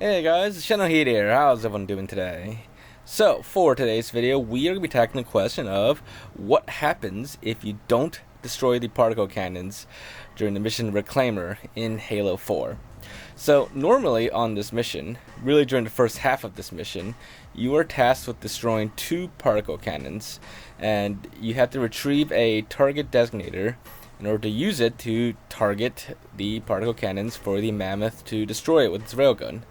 Hey guys, it's Generalkidd here. How's everyone doing today? So, for today's video, we are going to be tackling the question of what happens if you don't destroy the particle cannons during the mission Reclaimer in Halo 4. So, normally on this mission, really during the first half of this mission, you are tasked with destroying 2 particle cannons, and you have to retrieve a target designator in order to use it to target the particle cannons for the mammoth to destroy it with its railgun.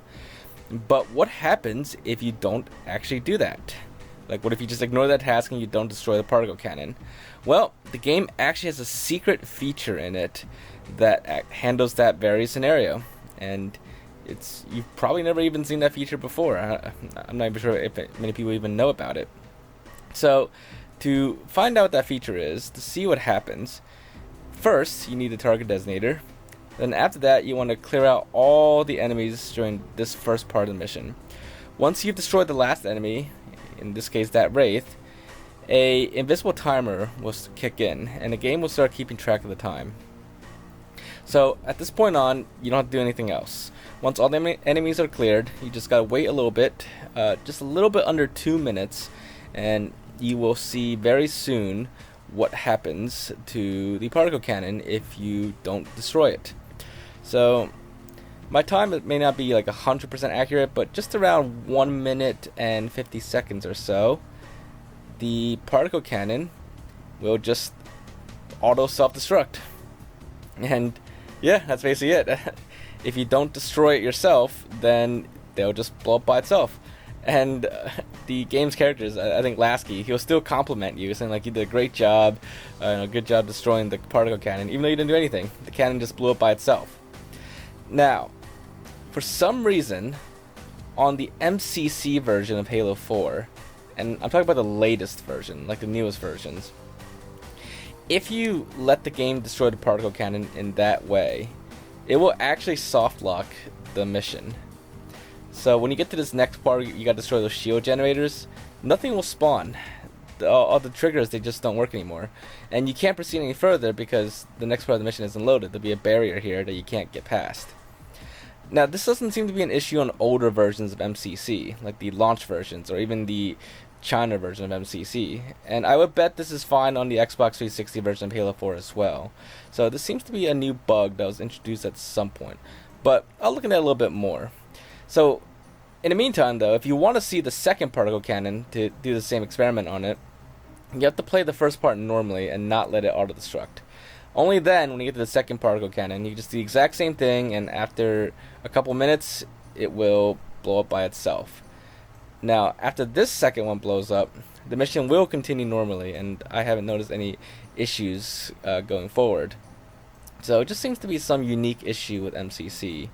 But what happens if you don't actually do that? Like, what if you just ignore that task and you don't destroy the particle cannon? Well, the game actually has a secret feature in it that handles that very scenario, and you've probably never even seen that feature before. I'm not even sure if many people even know about it. So, to find out what that feature is, to see what happens, first you need the target designator. Then after that, you want to clear out all the enemies during this first part of the mission. Once you've destroyed the last enemy, in this case that Wraith, a invisible timer will kick in, and the game will start keeping track of the time. So at this point on, you don't have to do anything else. Once all the enemies are cleared, you just gotta wait a little bit, just a little bit under 2 minutes, and you will see very soon what happens to the particle cannon if you don't destroy it. So, my time may not be like 100% accurate, but just around 1 minute and 50 seconds or so, the particle cannon will just auto self-destruct. And yeah, that's basically it. If you don't destroy it yourself, then they'll just blow up by itself. And the game's characters, I think Lasky, he'll still compliment you, saying like you did a great job, good job destroying the particle cannon, even though you didn't do anything. The cannon just blew up by itself. Now, for some reason, on the MCC version of Halo 4, and I'm talking about the latest version, like the newest versions, if you let the game destroy the particle cannon in that way, it will actually softlock the mission. So when you get to this next part, you gotta destroy those shield generators, nothing will spawn. All the triggers, they just don't work anymore. And you can't proceed any further because the next part of the mission isn't loaded. There'll be a barrier here that you can't get past. Now, this doesn't seem to be an issue on older versions of MCC, like the launch versions, or even the China version of MCC. And I would bet this is fine on the Xbox 360 version of Halo 4 as well. So this seems to be a new bug that was introduced at some point. But I'll look at that a little bit more. So, in the meantime though, if you want to see the second particle cannon to do the same experiment on it, you have to play the first part normally and not let it auto-destruct. Only then, when you get to the second particle cannon, you just do the exact same thing, and after a couple minutes, it will blow up by itself. Now, after this second one blows up, the mission will continue normally, and I haven't noticed any issues going forward. So it just seems to be some unique issue with MCC,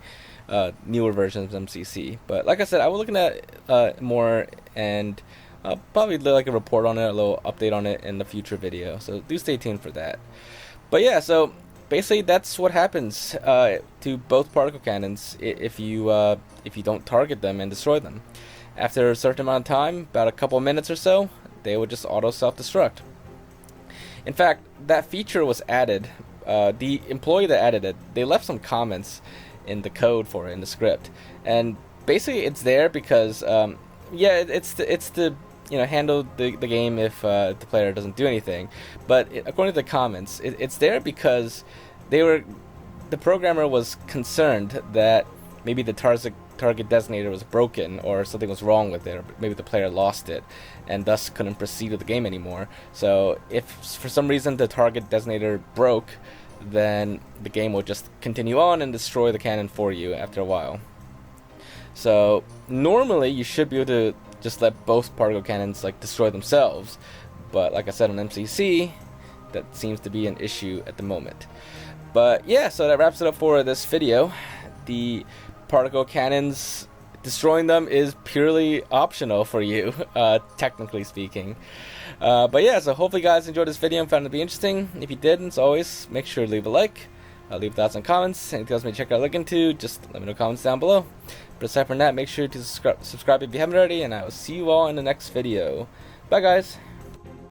newer versions of MCC. But like I said, I will look at more, and I'll probably do like a report on it, a little update on it in the future video. So do stay tuned for that. But yeah, so basically that's what happens to both particle cannons if you don't target them and destroy them. After a certain amount of time, about a couple of minutes or so, they will just auto self-destruct. In fact, that feature was added. The employee that added it, they left some comments in the code for it, in the script, and basically it's there because it's to handle the game if the player doesn't do anything. But according to the comments, it's there because the programmer was concerned that maybe the target designator was broken or something was wrong with it, or maybe the player lost it and thus couldn't proceed with the game anymore. So if for some reason the target designator broke, then the game will just continue on and destroy the cannon for you after a while. So normally you should be able to just let both particle cannons like destroy themselves, but like I said on MCC, that seems to be an issue at the moment. But yeah, so that wraps it up for this video. The particle cannons, destroying them is purely optional for you, technically speaking. But yeah, so hopefully you guys enjoyed this video and found it to be interesting. If you did, as always, make sure to leave a like, leave thoughts and comments. Anything else you may check out, look into, just let me know in the comments down below. But aside from that, make sure to subscribe if you haven't already, and I will see you all in the next video. Bye guys!